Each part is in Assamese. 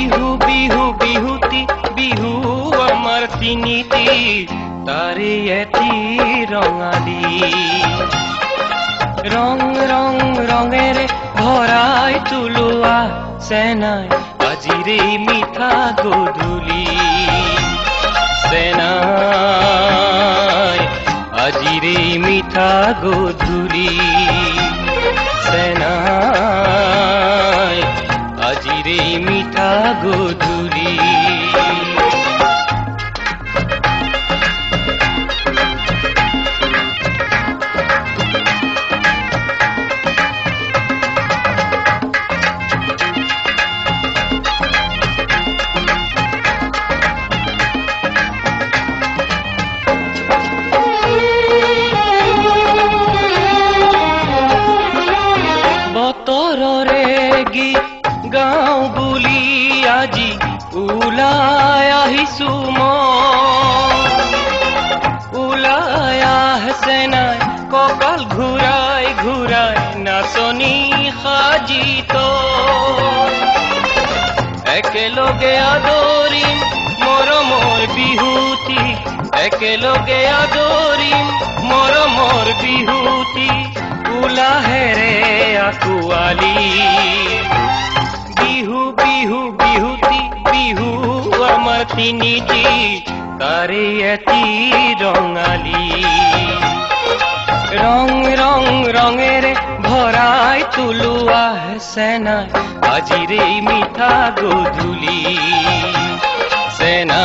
বিহু বিহু বিহুতি বিহু আমার তিনিটি তারে এটি রঙালী রং রং রঙের ভরায় তুলুয়া সেনায় আজিরে মিঠা গধূলি সেনায় আজিরে মিঠা গধূলি সেনায় আজিরে মিঠা গধূলি বতৰৰে গীত গাওঁ বুলি আজি ওলাই আহিছো ওলাই আহছে নাই কপাল ঘূৰাই ঘূৰাই নাচনী সাজিত একেলগে আদৰিম মৰমৰ বিহুতি একেলগে আদৰিম মৰমৰ বিহুতি উলাহেৰে আকুৱালি বিহু বিহু বিহুতি বিহু আমাৰ তিনিটি তাৰে এটি ৰঙালী ৰং ৰং ৰঙেৰে ভৰাই তুলুৱা সেনাই আজিৰে মিঠা গধূলি সেনাই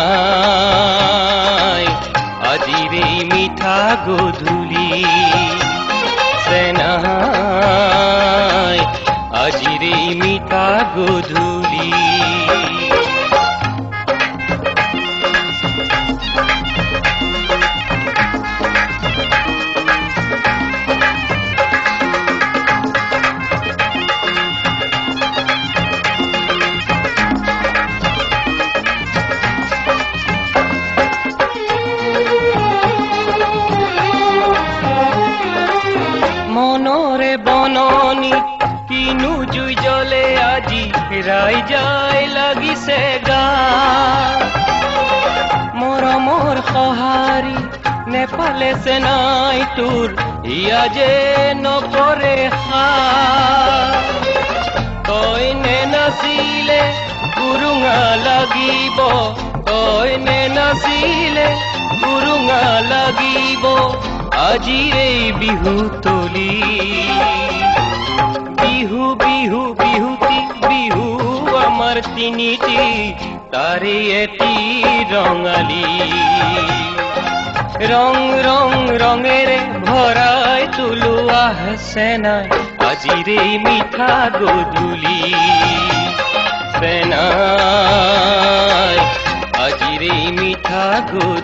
আজিৰে মিঠা গধূলি সেনায় আজিৰে মিঠা গধূলি মনৰে বননি কিনো জুই জ্বলে আজি ৰাইজাই লাগিছে গা মৰমৰ সহাৰি নেপালে চেনাই তোৰ ইয়া যে নকৰে তই নে নাচিলে গুৰুঙা লাগিব তই নে নাচিলে গুৰুঙা লাগিব আজিৰে বিহু তলি বিহু বিহু বিহুতি বিহু আমাৰ তিনিটি তাৰে এটি ৰঙালী ৰং ৰং ৰঙেৰে ভৰাই তুলুৱা সেনাই আজিৰে মিঠা গধূলি সেনাই আজিৰে মিঠা গধূলি